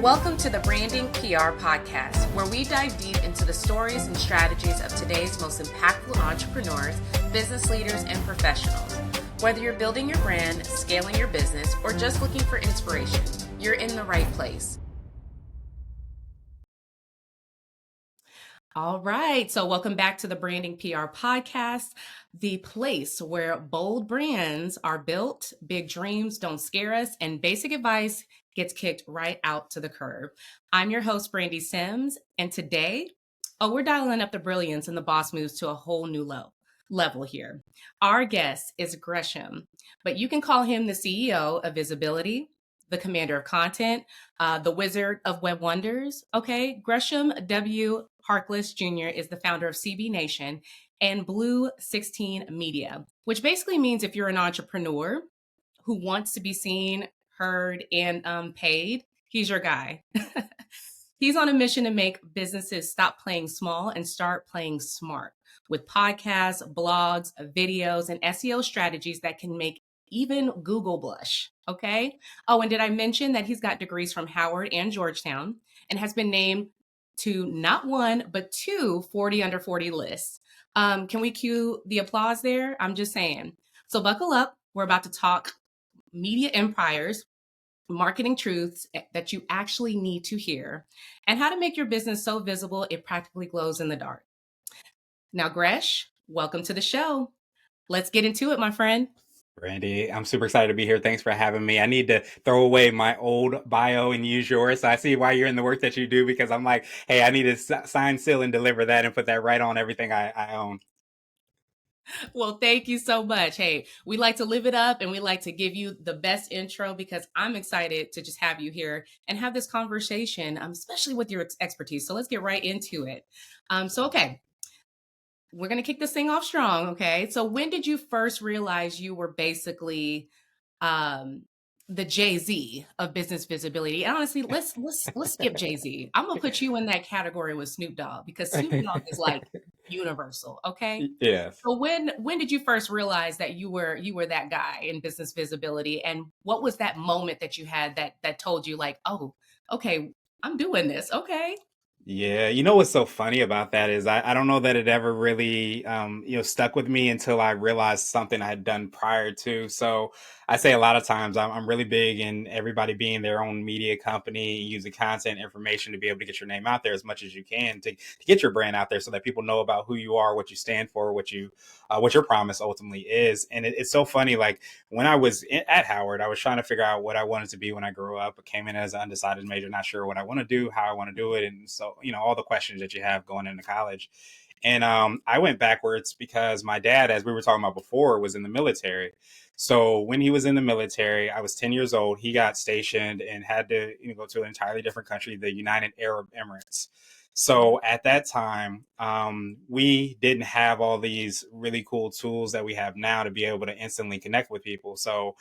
Welcome to the Branding PR Podcast, where we dive deep into the stories and strategies of today's most impactful entrepreneurs, business leaders, and professionals. Whether you're building your brand, scaling your business, or just looking for inspiration, you're in the right place. All right, so welcome back to the Branding PR Podcast, the place where bold brands are built, big dreams don't scare us, and basic advice gets kicked right out to the curb. I'm your host, Brandy Sims, and today, we're dialing up the brilliance and the boss moves to a whole new level here. Our guest is Gresham, but you can call him the CEO of Visibility, the commander of content, the wizard of web wonders. Okay, Gresham W. Harkless Jr. is the founder of CBNation and Blue 16 Media, which basically means if you're an entrepreneur who wants to be seen, heard, and paid, he's your guy. He's on a mission to make businesses stop playing small and start playing smart with podcasts, blogs, videos, and SEO strategies that can make even Google blush. Okay. Oh, and did I mention that he's got degrees from Howard and Georgetown and has been named to not one, but two 40 under 40 lists. Can we cue the applause there? I'm just saying. So buckle up. We're about to talk media empires, marketing truths that you actually need to hear, and how to make your business so visible it practically glows in the dark. Now, Gresh, welcome to the show. Let's get into it, my friend. Randy, I'm super excited to be here. Thanks for having me. I need to throw away my old bio and use yours. So I see why you're in the work that you do, because I'm like, hey, I need to sign, seal, and deliver that and put that right on everything I own. Well, thank you so much. Hey, we like to live it up and we like to give you the best intro because I'm excited to just have you here and have this conversation, especially with your expertise. So let's get right into it. Okay. We're going to kick this thing off strong. Okay. So when did you first realize you were basically the Jay-Z of business visibility? And honestly, let's skip Jay-Z. I'm going to put you in that category with Snoop Dogg because Snoop Dogg is like universal. Okay. Yes. So when did you first realize that you were that guy in business visibility? And what was that moment that you had that told you like, oh, okay, I'm doing this. Okay. Yeah, you know what's so funny about that is I don't know that it ever really stuck with me until I realized something I had done prior to. So I say a lot of times I'm really big in everybody being their own media company, using content information to be able to get your name out there as much as you can to get your brand out there so that people know about who you are, what you stand for, what your promise ultimately is. And it's so funny, like when I was at Howard, I was trying to figure out what I wanted to be when I grew up. I came in as an undecided major, not sure what I want to do, how I want to do it. And so, all the questions that you have going into college. And I went backwards because my dad, as we were talking about before, was in the military. So when he was in the military, I was 10 years old. He got stationed and had to go to an entirely different country, the United Arab Emirates. So at that time, we didn't have all these really cool tools that we have now to be able to instantly connect with people. So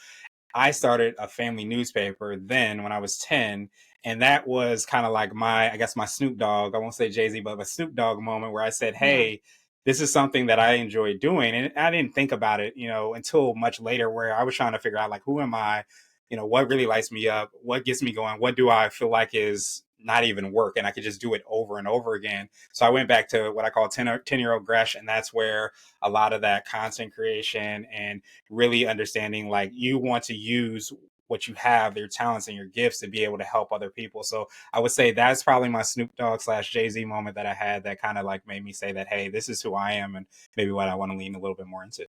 I started a family newspaper then when I was 10. And that was kind of like I guess my Snoop Dogg, I won't say Jay-Z, but a Snoop Dogg moment where I said, hey, this is something that I enjoy doing. And I didn't think about it, until much later, where I was trying to figure out, like, who am I? What really lights me up? What gets me going? What do I feel like is not even work? And I could just do it over and over again. So I went back to what I call 10-year-old Gresh. And that's where a lot of that content creation and really understanding, like, you want to use what you have, your talents and your gifts, to be able to help other people. So I would say that's probably my Snoop Dogg / Jay-Z moment that I had that kind of like made me say that, hey, this is who I am and maybe what I want to lean a little bit more into.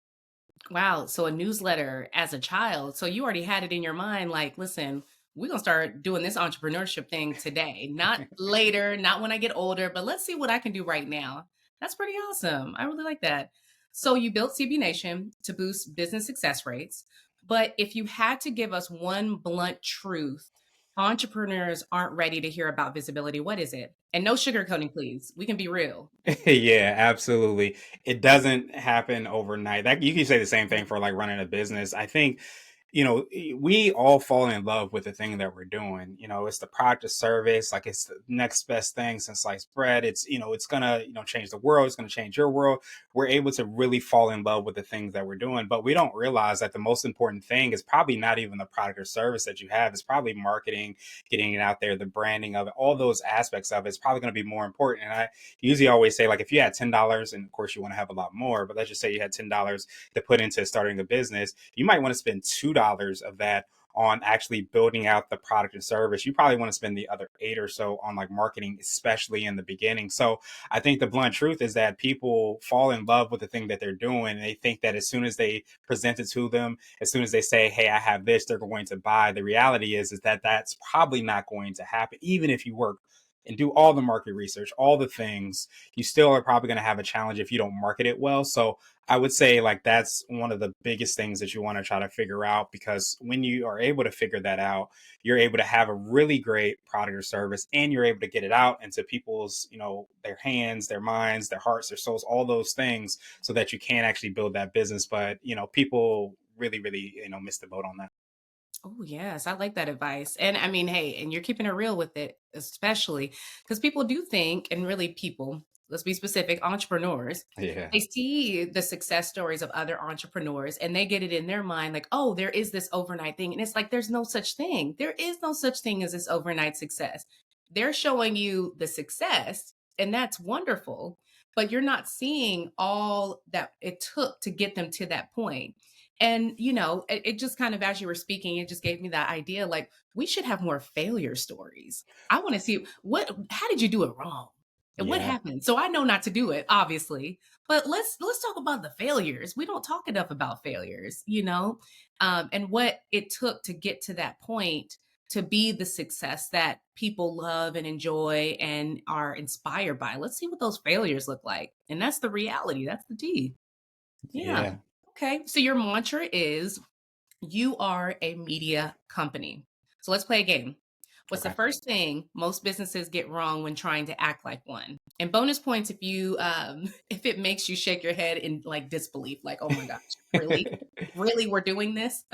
Wow. So a newsletter as a child. So you already had it in your mind, like, listen, we're going to start doing this entrepreneurship thing today, not later, not when I get older, but let's see what I can do right now. That's pretty awesome. I really like that. So you built CB Nation to boost business success rates. But if you had to give us one blunt truth, entrepreneurs aren't ready to hear about visibility, what is it? And no sugarcoating, please. We can be real. Yeah, absolutely. It doesn't happen overnight. That you can say the same thing for like running a business. I think we all fall in love with the thing that we're doing. It's the product or service, like it's the next best thing since sliced bread. It's gonna, change the world. It's gonna change your world. We're able to really fall in love with the things that we're doing, but we don't realize that the most important thing is probably not even the product or service that you have. It's probably marketing, getting it out there, the branding of it, all those aspects of it. It's probably going to be more important. And I usually always say, like, if you had $10, and of course you want to have a lot more, but let's just say you had $10 to put into starting a business, you might want to spend $2 of that on actually building out the product and service. You probably want to spend the other eight or so on like marketing, especially in the beginning. So I think the blunt truth is that people fall in love with the thing that they're doing. And they think that as soon as they present it to them, as soon as they say, hey, I have this, they're going to buy. The reality is that that's probably not going to happen. Even if you work and do all the market research, all the things, you still are probably going to have a challenge if you don't market it well. So I would say like that's one of the biggest things that you want to try to figure out, because when you are able to figure that out, you're able to have a really great product or service, and you're able to get it out into people's, their hands, their minds, their hearts, their souls, all those things, so that you can actually build that business. But, people really, really, miss the boat on that. Oh, yes. I like that advice. And I mean, hey, and you're keeping it real with it, especially because people do think, and really people, let's be specific, entrepreneurs, Yeah. they see the success stories of other entrepreneurs and they get it in their mind like, oh, there is this overnight thing. And it's like, there's no such thing. There is no such thing as this overnight success. They're showing you the success, and that's wonderful, but you're not seeing all that it took to get them to that point. And, it just kind of, as you were speaking, it just gave me that idea like, we should have more failure stories. I want to see how did you do it wrong? And what Yeah. happened? So I know not to do it, obviously, but let's talk about the failures. We don't talk enough about failures, and what it took to get to that point to be the success that people love and enjoy and are inspired by. Let's see what those failures look like. And that's the reality. That's the D. Yeah. Yeah. Okay. So your mantra is you are a media company. So let's play a game. What's the Okay. first thing most businesses get wrong when trying to act like one? And bonus points if you if it makes you shake your head in like disbelief, like, oh my gosh, really? Really we're doing this?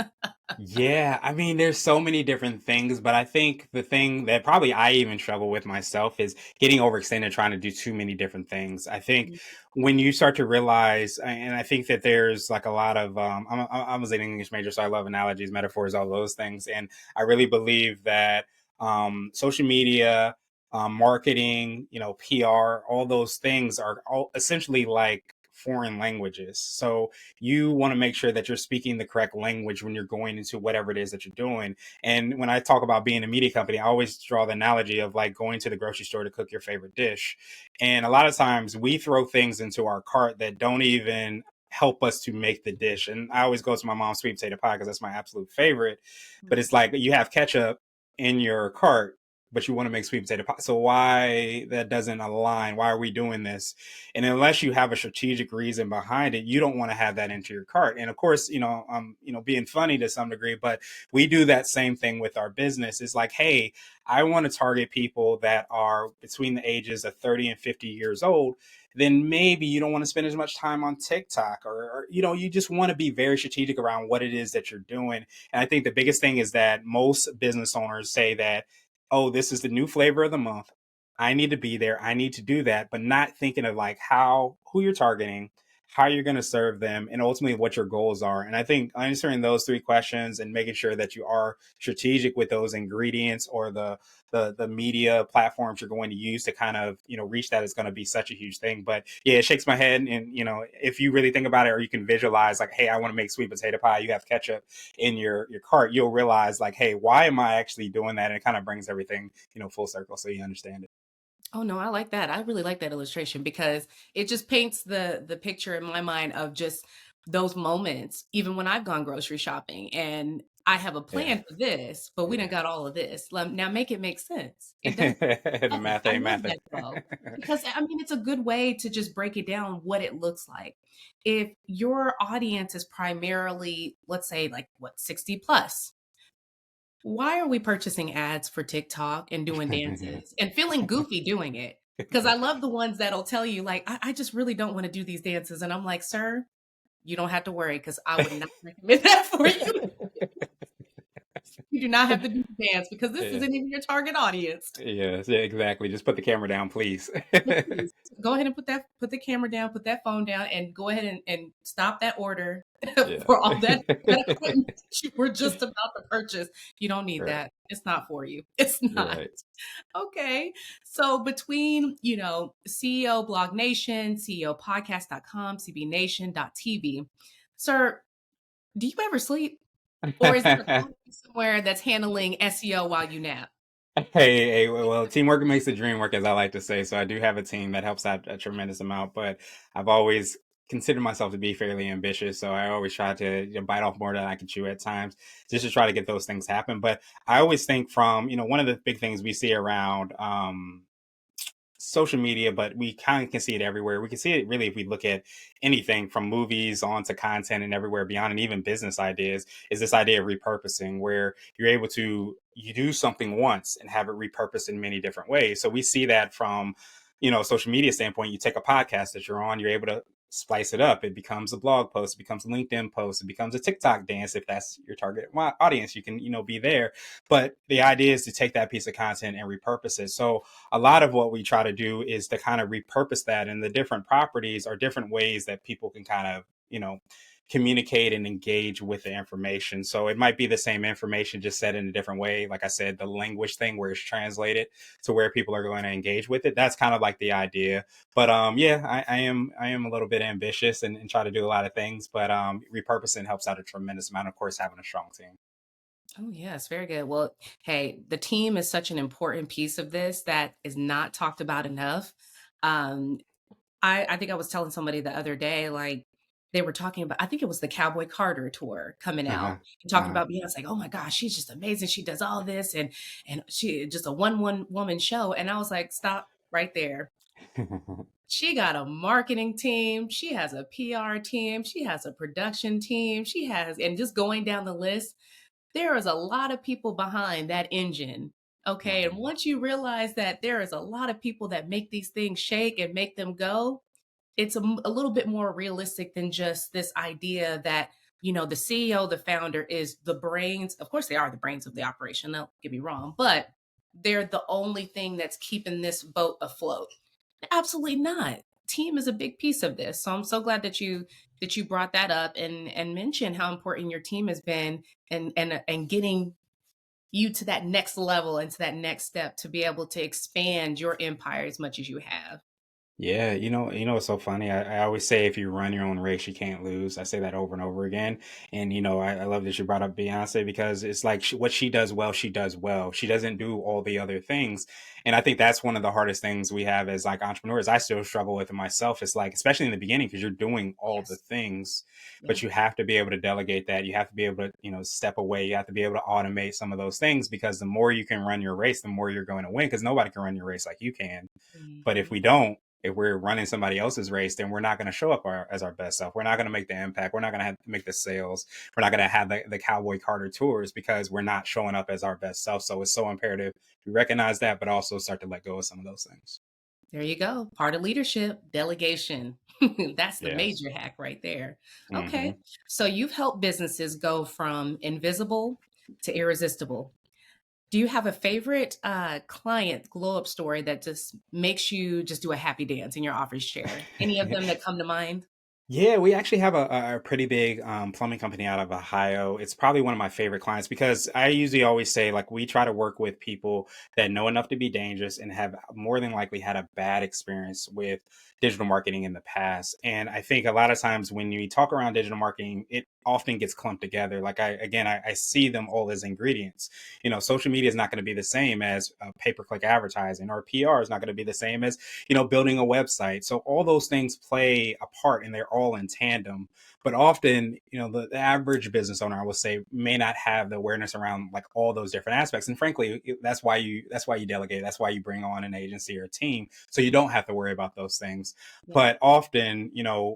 Yeah, I mean, there's so many different things, but I think the thing that probably I even struggle with myself is getting overextended trying to do too many different things. I think when you start to realize, and I think that there's like a lot of, I was an English major, so I love analogies, metaphors, all those things. And I really believe that social media, marketing, PR, all those things are all essentially like foreign languages. So you want to make sure that you're speaking the correct language when you're going into whatever it is that you're doing. And when I talk about being a media company, I always draw the analogy of like going to the grocery store to cook your favorite dish. And a lot of times we throw things into our cart that don't even help us to make the dish. And I always go to my mom's sweet potato pie because that's my absolute favorite. But it's like you have ketchup in your cart, but you want to make sweet potato pie. So why that doesn't align? Why are we doing this? And unless you have a strategic reason behind it, you don't want to have that into your cart. And of course, being funny to some degree, but we do that same thing with our business. It's like, hey, I want to target people that are between the ages of 30 and 50 years old. Then maybe you don't want to spend as much time on TikTok, or you just want to be very strategic around what it is that you're doing. And I think the biggest thing is that most business owners say that, oh, this is the new flavor of the month. I need to be there. I need to do that, but not thinking of like who you're targeting, how you're going to serve them, and ultimately what your goals are. And I think answering those three questions and making sure that you are strategic with those ingredients, or the media platforms you're going to use to kind of reach that, is going to be such a huge thing. But yeah, it shakes my head. And if you really think about it, or you can visualize like, hey, I want to make sweet potato pie. You have ketchup in your cart. You'll realize like, hey, why am I actually doing that? And it kind of brings everything full circle, so you understand it. Oh no, I like that. I really like that illustration because it just paints the picture in my mind of just those moments, even when I've gone grocery shopping and I have a Yeah. plan for this, but we done Yeah. got all of this. Now make it make sense. It does. The Love it. math I ain't love math. that though. Because I mean it's a good way to just break it down what it looks like. If your audience is primarily, let's say like what, 60 plus, why are we purchasing ads for TikTok and doing dances and feeling goofy doing it? Because I love the ones that'll tell you, like, I just really don't want to do these dances. And I'm like, sir, you don't have to worry because I would not recommend that for you. do not have to do the dance because this Yeah. isn't even your target audience. Yes, yeah, exactly. Just put the camera down, please. But please go ahead and put the camera down, put that phone down, and go ahead and stop that order Yeah. for all that equipment that you were just about to purchase. You don't need Right. that. It's not for you. It's not. Right. Okay. So between, CEO Blog Nation, CEO Podcast.com, CBNation.tv, sir, do you ever sleep? Or is there a company somewhere that's handling SEO while you nap? Hey, well, teamwork makes the dream work, as I like to say. So I do have a team that helps out a tremendous amount, but I've always considered myself to be fairly ambitious. So I always try to bite off more than I can chew at times, just to try to get those things happen. But I always think from, one of the big things we see around, social media, but we kind of can see it everywhere. We can see it really if we look at anything from movies on to content and everywhere beyond, and even business ideas, is this idea of repurposing, where you're able to you do something once and have it repurposed in many different ways. So we see that from, social media standpoint. You take a podcast that you're on, you're able to splice it up. It becomes a blog post, it becomes a LinkedIn post, it becomes a TikTok dance. If that's your target audience, you can, be there. But the idea is to take that piece of content and repurpose it. So a lot of what we try to do is to kind of repurpose that, and the different properties are different ways that people can kind of, communicate and engage with the information. So it might be the same information, just said in a different way. Like I said, the language thing where it's translated to where people are going to engage with it. That's kind of like the idea. But yeah, I am a little bit ambitious and try to do a lot of things. But repurposing helps out a tremendous amount. Of course, having a strong team. Oh, yes, very good. Well, hey, the team is such an important piece of this that is not talked about enough. Um, I think I was telling somebody the other day, like they were talking about, I think it was the Cowboy Carter tour coming out, Uh-huh. and talking Uh-huh. about Beyonce, like, oh my gosh, she's just amazing. She does all this, and she just a one woman show. And I was like, stop right there. She got a marketing team, she has a PR team, she has a production team, she has, and just going down the list, there is a lot of people behind that engine. Okay. And Mhm. once you realize that there is a lot of people that make these things shake and make them go, it's a little bit more realistic than just this idea that, the CEO, the founder is the brains. Of course, they are the brains of the operation. Don't get me wrong, but they're the only thing that's keeping this boat afloat. Absolutely not. Team is a big piece of this. So I'm so glad that you brought that up and mentioned how important your team has been and getting you to that next level and to that next step to be able to expand your empire as much as you have. Yeah, it's so funny. I always say if you run your own race, you can't lose. I say that over and over again. And I love that you brought up Beyonce, because it's like what she does well, she does well. She doesn't do all the other things. And I think that's one of the hardest things we have as like entrepreneurs. I still struggle with it myself. It's like, especially in the beginning, because you're doing all the Yes. things, Yeah. but you have to be able to delegate that. You have to be able to, step away. You have to be able to automate some of those things, because the more you can run your race, the more you're going to win, because nobody can run your race like you can. But if Mhm. we don't, if we're running somebody else's race, then we're not going to show up as our best self. We're not going to make the impact. We're not going to make the sales. We're not going to have the Cowboy Carter tours, because we're not showing up as our best self. So it's so imperative to recognize that, but also start to let go of some of those things. There you go. Part of leadership, delegation. That's the Yes. major hack right there. Okay. Hmm. So you've helped businesses go from invisible to irresistible. Do you have a favorite client glow up story that just makes you just do a happy dance in your office chair? Any of them that come to mind? Yeah, we actually have a pretty big plumbing company out of Ohio. It's probably one of my favorite clients, because I usually always say, like, we try to work with people that know enough to be dangerous and have more than likely had a bad experience with digital marketing in the past. And I think a lot of times when you talk around digital marketing, it often gets clumped together. Like, I see them all as ingredients. Social media is not going to be the same as pay-per-click advertising, or PR is not going to be the same as building a website. So all those things play a part, and they're all in tandem. But often, the average business owner, I will say, may not have the awareness around like all those different aspects. And frankly, that's why you delegate. That's why you bring on an agency or a team, so you don't have to worry about those things. Yeah. But often,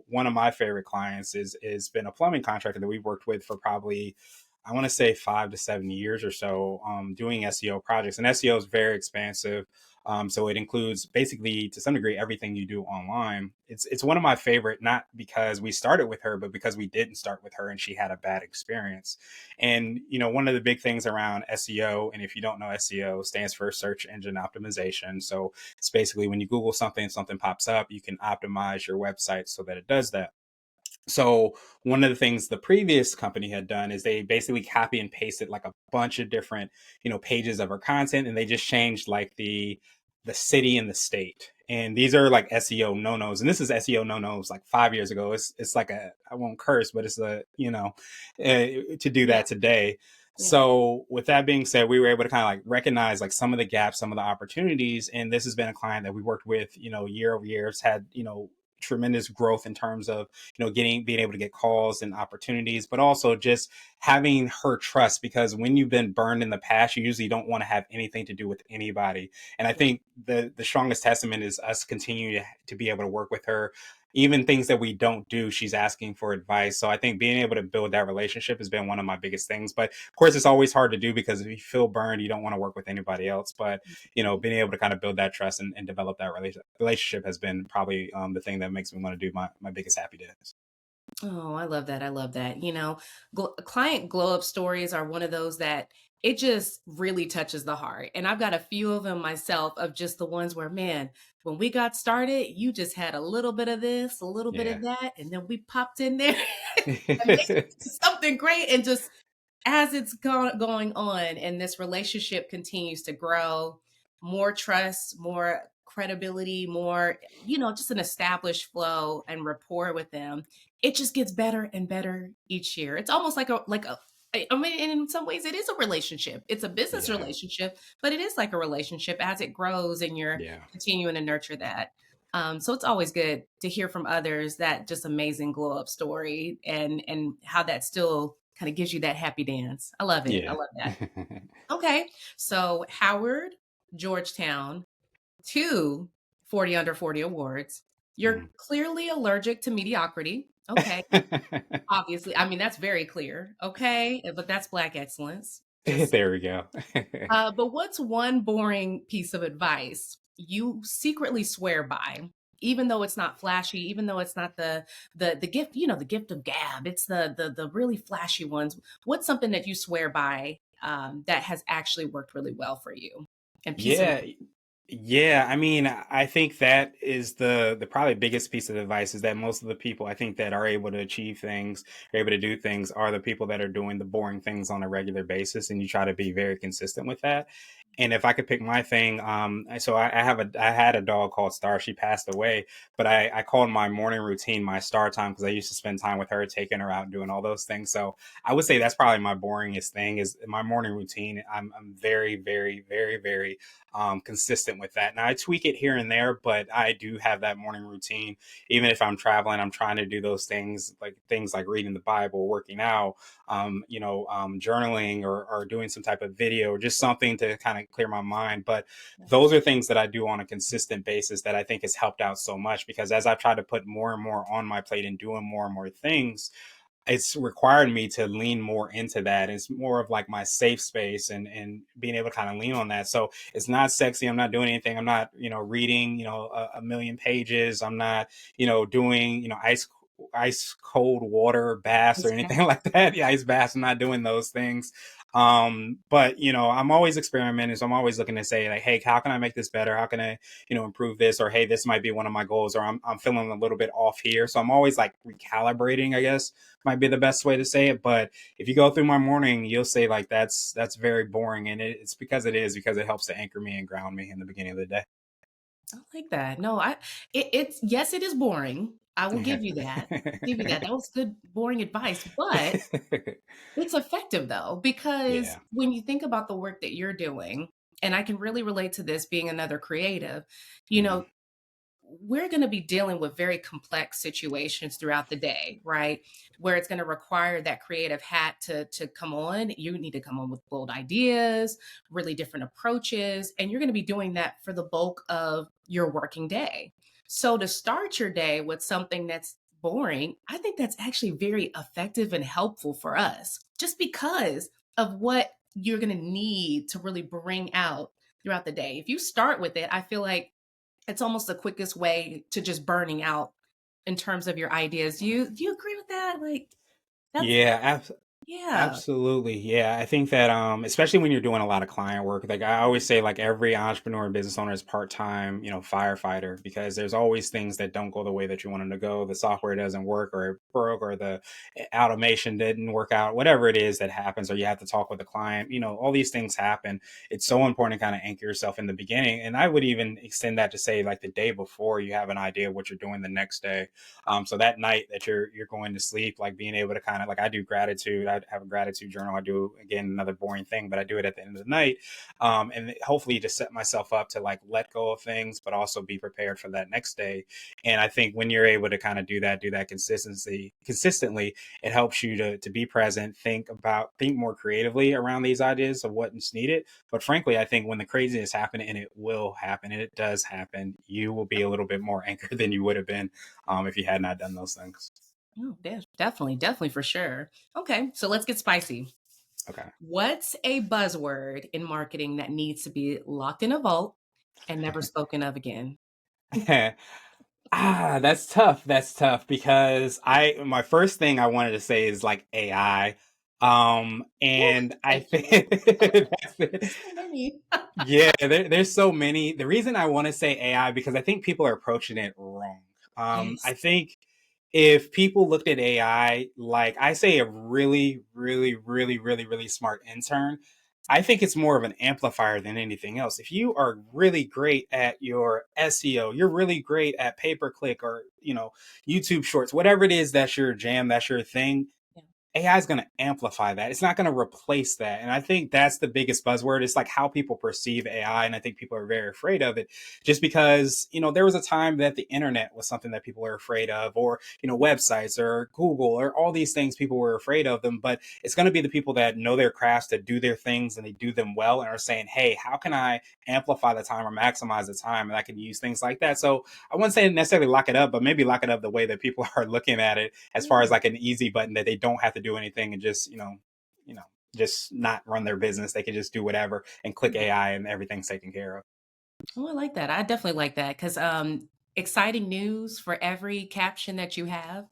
one of my favorite clients is been a plumbing contractor that we've worked with for probably, I want to say, 5 to 7 years or so, doing SEO projects. And SEO is very expansive. So it includes basically to some degree everything you do online. It's one of my favorite, not because we started with her, but because we didn't start with her and she had a bad experience. And one of the big things around SEO, and if you don't know, SEO stands for search engine optimization. So it's basically when you Google something, something pops up, you can optimize your website so that it does that. So one of the things the previous company had done is they basically copy and pasted like a bunch of different, pages of our content, and they just changed like the city and the state. And these are like SEO no nos, and this is SEO no nos like 5 years ago. It's like I won't curse, but it's to do Yeah. that today. Yeah. So with that being said, we were able to kind of like recognize like some of the gaps, some of the opportunities, and this has been a client that we worked with, year over year. It's had tremendous growth in terms of being able to get calls and opportunities, but also just having her trust, because when you've been burned in the past, you usually don't want to have anything to do with anybody. And I Yeah. think the strongest testament is us continuing to be able to work with her. Even things that we don't do, she's asking for advice. So I think being able to build that relationship has been one of my biggest things. But of course, it's always hard to do because if you feel burned, you don't want to work with anybody else. But being able to kind of build that trust and develop that relationship has been probably the thing that makes me want to do my biggest happy days. Oh, I love that. I love that. Client glow up stories are one of those that it just really touches the heart. And I've got a few of them myself, of just the ones where, man, when we got started, you just had a little bit of this, a little bit Yeah. of that, and then we popped in there and made it something great. And just as it's going on and this relationship continues to grow, more trust, more credibility, more, just an established flow and rapport with them, it just gets better and better each year. It's almost like a I mean, and in some ways it is a relationship. It's a business Yeah. relationship, but it is like a relationship as it grows and you're Yeah. continuing to nurture that. So it's always good to hear from others that just amazing glow up story, and how that still kind of gives you that happy dance. I love it. I Yeah. love that. Okay. So Howard, Georgetown, 2 40 under 40 awards. You're Mhm. clearly allergic to mediocrity. Okay. Obviously. I mean, that's very clear. Okay. But that's Black excellence. Just, There we go. but what's one boring piece of advice you secretly swear by, even though it's not flashy, even though it's not the gift, the gift of gab, it's the really flashy ones. What's something that you swear by, that has actually worked really well for you? And piece of Yeah. Yeah, I mean, I think that is the probably biggest piece of advice, is that most of the people I think that are able to achieve things, are able to do things, are the people that are doing the boring things on a regular basis, and you try to be very consistent with that. And if I could pick my thing, so I had a dog called Star. She passed away, but I called my morning routine my star time because I used to spend time with her, taking her out, doing all those things. So I would say that's probably my boringest thing is my morning routine. I'm very, very, very, very consistent with that. Now I tweak it here and there, but I do have that morning routine. Even if I'm traveling, I'm trying to do those things like reading the Bible, working out, journaling, or doing some type of video, or just something to kind of clear my mind. But those are things that I do on a consistent basis that I think has helped out so much, because as I've tried to put more and more on my plate and doing more and more things, it's required me to lean more into that. It's more of like my safe space, and being able to kind of lean on that. So it's not sexy. I'm not doing anything. I'm not, reading, a million pages. I'm not, doing, ice cold water baths or anything like that. Yeah, ice baths. I'm not doing those things. But I'm always experimenting. So I'm always looking to say like, hey, how can I make this better? How can I, improve this? Or hey, this might be one of my goals, or I'm feeling a little bit off here. So I'm always like recalibrating, I guess might be the best way to say it. But if you go through my morning, you'll say like that's very boring, and it's because it is, because it helps to anchor me and ground me in the beginning of the day. I like that. No, it's yes, it is boring. I will give you that. Give you that. That was good boring advice, but it's effective though, because Yeah. when you think about the work that you're doing, and I can really relate to this being another creative, you Mhm. know, we're going to be dealing with very complex situations throughout the day, right? Where it's going to require that creative hat to come on. You need to come on with bold ideas, really different approaches, and you're going to be doing that for the bulk of your working day. So to start your day with something that's boring, I think that's actually very effective and helpful for us, just because of what you're going to need to really bring out throughout the day. If you start with it, I feel like it's almost the quickest way to just burning out in terms of your ideas. Do you agree with that? Like that's Yeah, yeah. absolutely. Yeah. I think that especially when you're doing a lot of client work, like I always say, like every entrepreneur and business owner is part-time, firefighter, because there's always things that don't go the way that you want them to go. The software doesn't work, or it broke, or the automation didn't work out, whatever it is that happens, or you have to talk with the client, all these things happen. It's so important to kind of anchor yourself in the beginning. And I would even extend that to say like the day before, you have an idea of what you're doing the next day. So that night that you're going to sleep, like being able to kind of, like, I do gratitude. I have a gratitude journal. I do, again, another boring thing, but I do it at the end of the night, and hopefully to set myself up to like let go of things, but also be prepared for that next day. And I think when you're able to kind of do that consistently, it helps you to be present, think more creatively around these ideas of what's needed. But frankly, I think when the craziness happen, and it will happen, and it does happen, you will be a little bit more anchored than you would have been if you had not done those things. Oh, definitely, definitely for sure. Okay, so let's get spicy. Okay. What's a buzzword in marketing that needs to be locked in a vault and never spoken of again? That's tough. That's tough because I my first thing I wanted to say is like AI. Ooh, And I thank you. think that's it. So many. Yeah, there's so many. The reason I want to say AI, because I think people are approaching it wrong. Yes. I think if people looked at AI, like I say, a really, really, really, really, really smart intern, I think it's more of an amplifier than anything else. If you are really great at your SEO, you're really great at pay per click, or YouTube Shorts, whatever it is that's your jam, that's your thing. Yeah. AI is going to amplify that. It's not going to replace that. And I think that's the biggest buzzword. It's like how people perceive AI. And I think people are very afraid of it just because, there was a time that the internet was something that people were afraid of, or, websites or Google or all these things, people were afraid of them. But it's going to be the people that know their crafts, that do their things and they do them well, and are saying, hey, how can I amplify the time or maximize the time? And I can use things like that. So I wouldn't say necessarily lock it up, but maybe lock it up the way that people are looking at it, as far as Yeah. like an easy button that they don't have to do anything, and just you know just not run their business. They can just do whatever and click Yeah. AI and everything's taken care of. Oh, I like that. I definitely like that because exciting news for every caption that you have.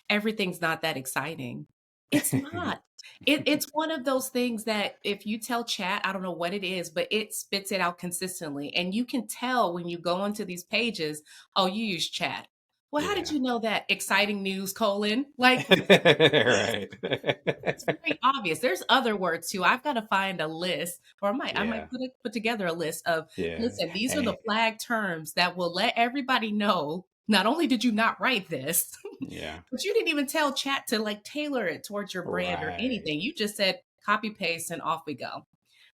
Everything's not that exciting. It's not. It's one of those things that if you tell chat, I don't know what it is, but it spits it out consistently. And you can tell when you go onto these pages, oh, you use chat. Well, how did Yeah. you know that? Exciting news, colon. Like Right. it's very obvious. There's other words too. I've got to find a list, or I might Yeah. put together a list of, Yeah. listen, these are the Hey. flag terms that will let everybody know. Not only did you not write this, Yeah. but you didn't even tell chat to like tailor it towards your brand or Right. anything. You just said copy paste and off we go.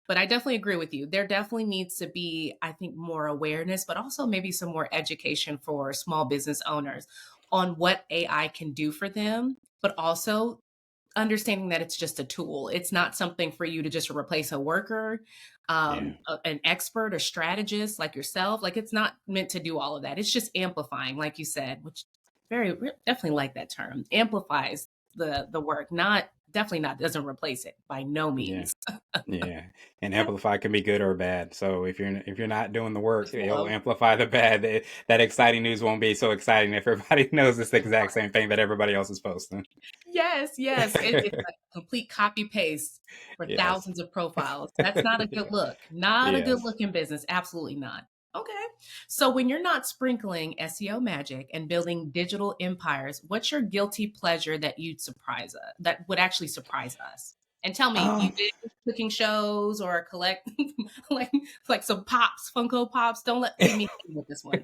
But I definitely agree with you. There definitely needs to be, I think, more awareness, but also maybe some more education for small business owners on what AI can do for them, but also understanding that it's just a tool. It's not something for you to just replace a worker, Yeah. an expert or strategist like yourself. Like it's not meant to do all of that. It's just amplifying, like you said, which definitely like that term. Amplifies the work, not definitely not doesn't replace it by no Yeah. means. Yeah, and Yeah. amplify can be good or bad. So if you're not doing the work, Just it'll love. amplify the bad. That exciting news won't be so exciting if everybody knows it's the exact same thing that everybody else is posting. Yes, yes. It's a complete copy paste for Yes. thousands of profiles. That's not a good look. Not a good Yes. look in business. Absolutely not. Okay. So when you're not sprinkling SEO magic and building digital empires, what's your guilty pleasure that you'd surprise us, that would actually surprise us? And tell me, you Um, did cooking shows or collect like like some pops, Funko Pops. Don't leave me hanging with this one.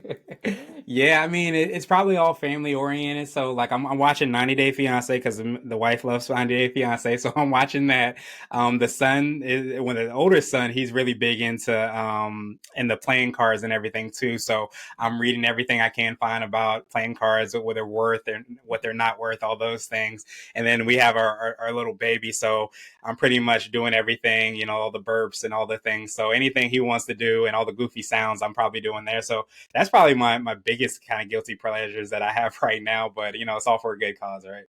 yeah, I mean, it's probably all family oriented. So, like, I'm watching 90 Day Fiance because the wife loves 90 Day Fiance. So, I'm watching that. The son is, when the older son, he's really big into playing cards and everything too. So, I'm reading everything I can find about playing cards, what they're worth and what they're not worth, all those things. And then we have our little baby. So, I'm pretty much doing everything, all the burps and all the things. So, anything he wants to do and all the goofy sounds, I'm probably doing there. So, that's probably my biggest kind of guilty pleasures that I have right now. But it's all for a good cause, right?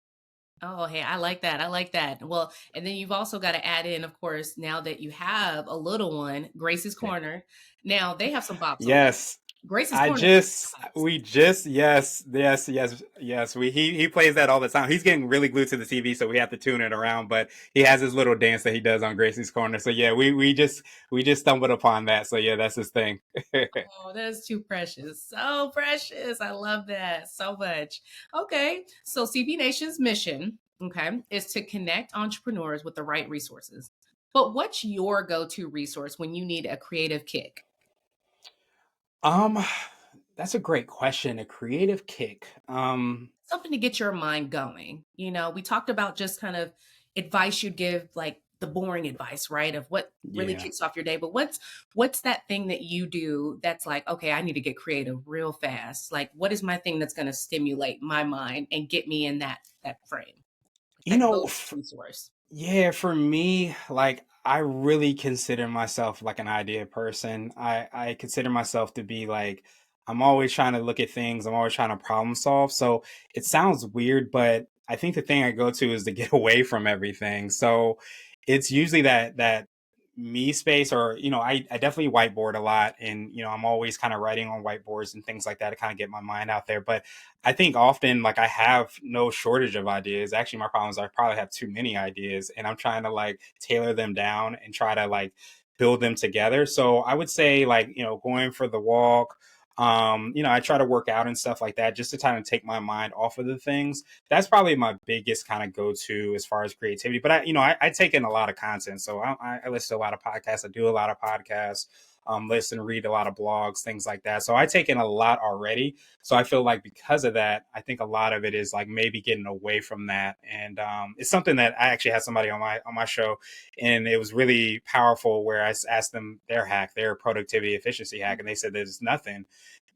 Oh, hey, I like that. I like that. Well, and then you've also got to add in, of course, now that you have a little one, Gracie's Corner. Now they have some bops on there. Yes. Gracie's I Corner has just some bops. we just yes. He plays that all the time. He's getting really glued to the TV, so we have to tune it around. But he has his little dance that he does on Gracie's Corner. So yeah, we just stumbled upon that. So yeah, that's his thing. Oh, that is too precious. So precious. I love that so much. Okay. So CB Nation's mission, okay, is to connect entrepreneurs with the right resources. But what's your go-to resource when you need a creative kick? um, that's a great question. A creative kick. Something to get your mind going. We talked about just kind of advice you'd give, like the boring advice, right? Of what really Yeah. kicks off your day. But what's that thing that you do that's like, okay, I need to get creative real fast. Like, what is my thing that's going to stimulate my mind and get me in that frame, You that know, go resource? Yeah, for me, like I really consider myself like an idea person. I consider myself to be like I'm always trying to look at things. I'm always trying to problem solve. So it sounds weird, but I think the thing I go to is to get away from everything. So it's usually that me space or I definitely whiteboard a lot and I'm always kind of writing on whiteboards and things like that to kind of get my mind out there. But I think often like I have no shortage of ideas. Actually, my problem is I probably have too many ideas and I'm trying to like tailor them down and try to like build them together. So I would say like, going for the walk, I try to work out and stuff like that just to kind of take my mind off of the things. That's probably my biggest kind of go-to as far as creativity. But I take in a lot of content. So I listen to a lot of podcasts. I do a lot of podcasts. Listen, read a lot of blogs, things like that. So I take in a lot already. So I feel like because of that, I think a lot of it is like maybe getting away from that, and it's something that I actually had somebody on my show, and it was really powerful. Where I asked them their hack, their productivity efficiency hack, and they said there's nothing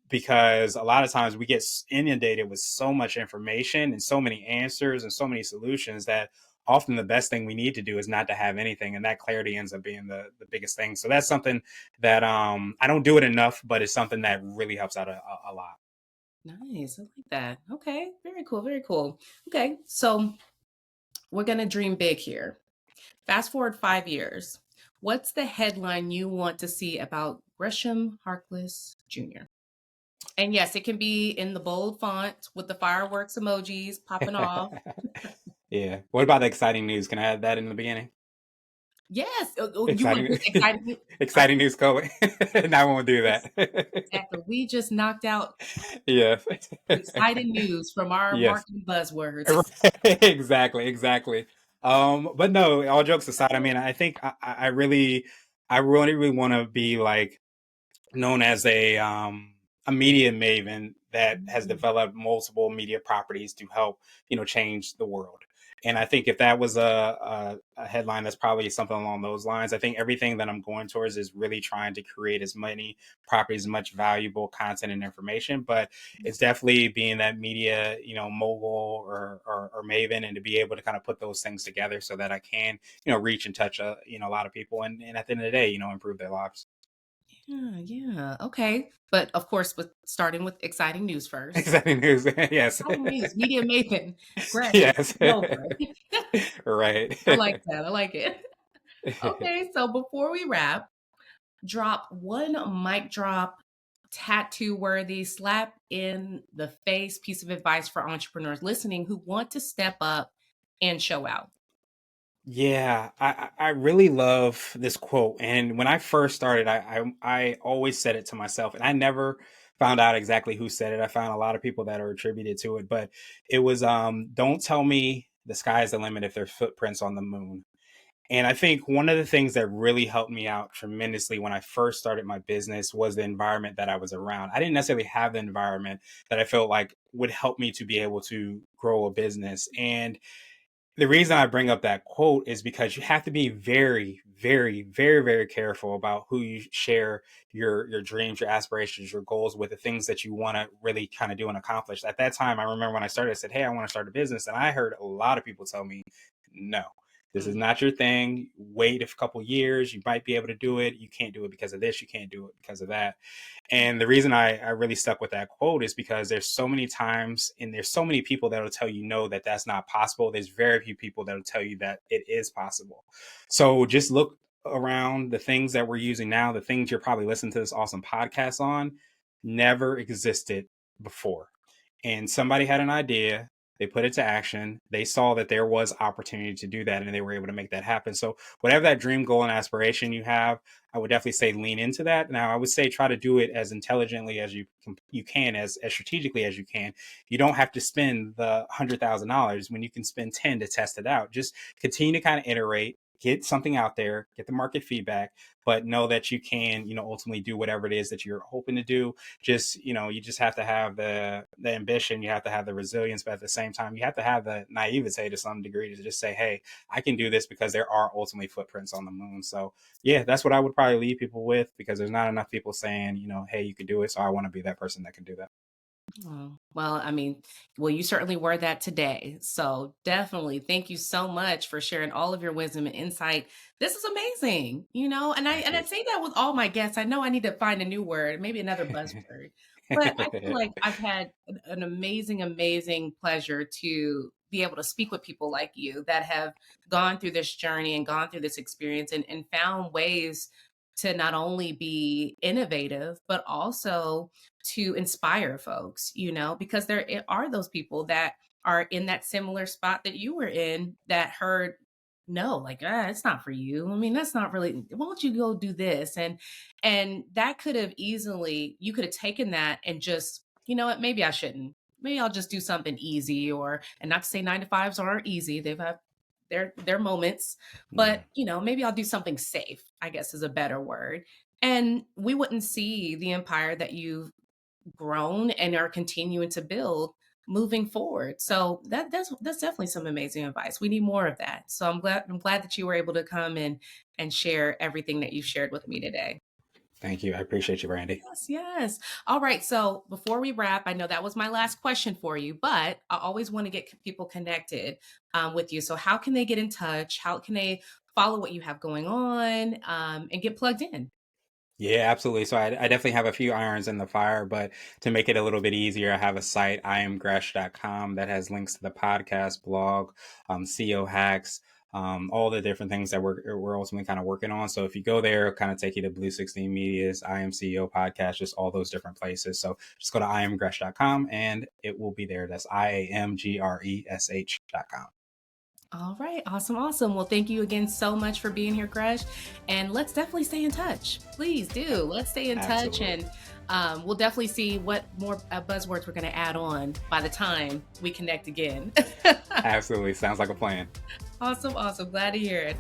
because a lot of times we get inundated with so much information and so many answers and so many solutions that often the best thing we need to do is not to have anything, and that clarity ends up being the biggest thing. So that's something that I don't do it enough, but it's something that really helps out a lot. Nice. I like that. Okay. Very cool. Very cool. Okay. So we're going to dream big here. Fast forward 5 years. What's the headline you want to see about Gresham Harkless Jr.? And yes, it can be in the bold font with the fireworks emojis popping off. Yeah. What about the exciting news? Can I add that in the beginning? Yes. Oh, you want Exciting, just exciting? All right. exciting news, Kobe. And I won't do that. Exactly. We just knocked out Yes. exciting news from our Yes. marketing buzzwords. Exactly. Exactly. But no, all jokes aside, I mean, I think I really want to be like known as a media maven that has Mm. developed multiple media properties to help change the world. And I think if that was a headline, that's probably something along those lines. I think everything that I'm going towards is really trying to create as many properties, as much valuable content and information. But it's definitely being that media, mogul or maven, and to be able to kind of put those things together so that I can, reach and touch a lot of people, and at the end of the day, improve their lives. Yeah, yeah. Okay. But of course, with starting with exciting news first. Exciting news. Yes. Exciting news. Media maven. Gresh is Yes. taking over. Right. I like that. I like it. Okay. So before we wrap, drop one mic drop, tattoo worthy, slap in the face piece of advice for entrepreneurs listening who want to step up and show out. Yeah, I really love this quote. And when I first started, I always said it to myself, and I never found out exactly who said it. I found a lot of people that are attributed to it, but it was don't tell me the sky is the limit if there's footprints on the moon. And I think one of the things that really helped me out tremendously when I first started my business was the environment that I was around. I didn't necessarily have the environment that I felt like would help me to be able to grow a business. And the reason I bring up that quote is because you have to be very, very, very, very careful about who you share your dreams, your aspirations, your goals with, the things that you want to really kind of do and accomplish. At that time, I remember when I started, I said, "Hey, I want to start a business," and I heard a lot of people tell me no. This is not your thing. Wait a couple years. You might be able to do it. You can't do it because of this. You can't do it because of that. And the reason I really stuck with that quote is because there's so many times and there's so many people that will tell you no, that that's not possible. There's very few people that will tell you that it is possible. So just look around. The things that we're using now, the things you're probably listening to this awesome podcast on, never existed before. And somebody had an idea, they put it to action, they saw that there was opportunity to do that, and they were able to make that happen. So whatever that dream, goal, and aspiration you have, I would definitely say lean into that. Now, I would say try to do it as intelligently as you can, as strategically as you can. You don't have to spend the $100,000 when you can spend 10 to test it out. Just continue to kind of iterate, get something out there, get the market feedback, but know that you can, ultimately do whatever it is that you're hoping to do. Just, you just have to have the ambition, you have to have the resilience, but at the same time, you have to have the naivete to some degree to just say, hey, I can do this because there are ultimately footprints on the moon. So yeah, that's what I would probably leave people with, because there's not enough people saying, hey, you can do it. So I want to be that person that can do that. Oh, well, I mean, well, you certainly were that today. So definitely thank you so much for sharing all of your wisdom and insight. This is amazing, and I Thank you. say that with all my guests. I know I need to find a new word, maybe another buzzword. But I feel like I've had an amazing, amazing pleasure to be able to speak with people like you that have gone through this journey and gone through this experience and found ways to not only be innovative, but also to inspire folks, because there are those people that are in that similar spot that you were in that heard no, like, it's not for you. I mean, that's not really, why don't you go do this? And that could have easily, you could have taken that and just, you know what, maybe I shouldn't. Maybe I'll just do something easy, and not to say 9 to 5s aren't easy. They've had their moments, Yeah. but maybe I'll do something safe, I guess is a better word. And we wouldn't see the empire that you've grown and are continuing to build moving forward. So that's definitely some amazing advice. We need more of that. So I'm glad that you were able to come and share everything that you've shared with me today. Thank you. I appreciate you, Brandy. Yes, yes. All right. So before we wrap, I know that was my last question for you, but I always want to get people connected with you. So how can they get in touch? How can they follow what you have going on and get plugged in? Yeah, absolutely. So I definitely have a few irons in the fire, but to make it a little bit easier, I have a site, iamgresh.com, that has links to the podcast, blog, CEO hacks, all the different things that we're ultimately kind of working on. So if you go there, it'll kind of take you to Blue 16 Media's I Am CEO podcast, just all those different places. So just go to iamgresh.com and it will be there. That's IAMGRESH.com. All right. Awesome. Awesome. Well, thank you again so much for being here, Gresh. And let's definitely stay in touch. Please do. Let's stay in touch. Absolutely. And we'll definitely see what more buzzwords we're going to add on by the time we connect again. Absolutely. Sounds like a plan. Awesome. Awesome. Glad to hear it.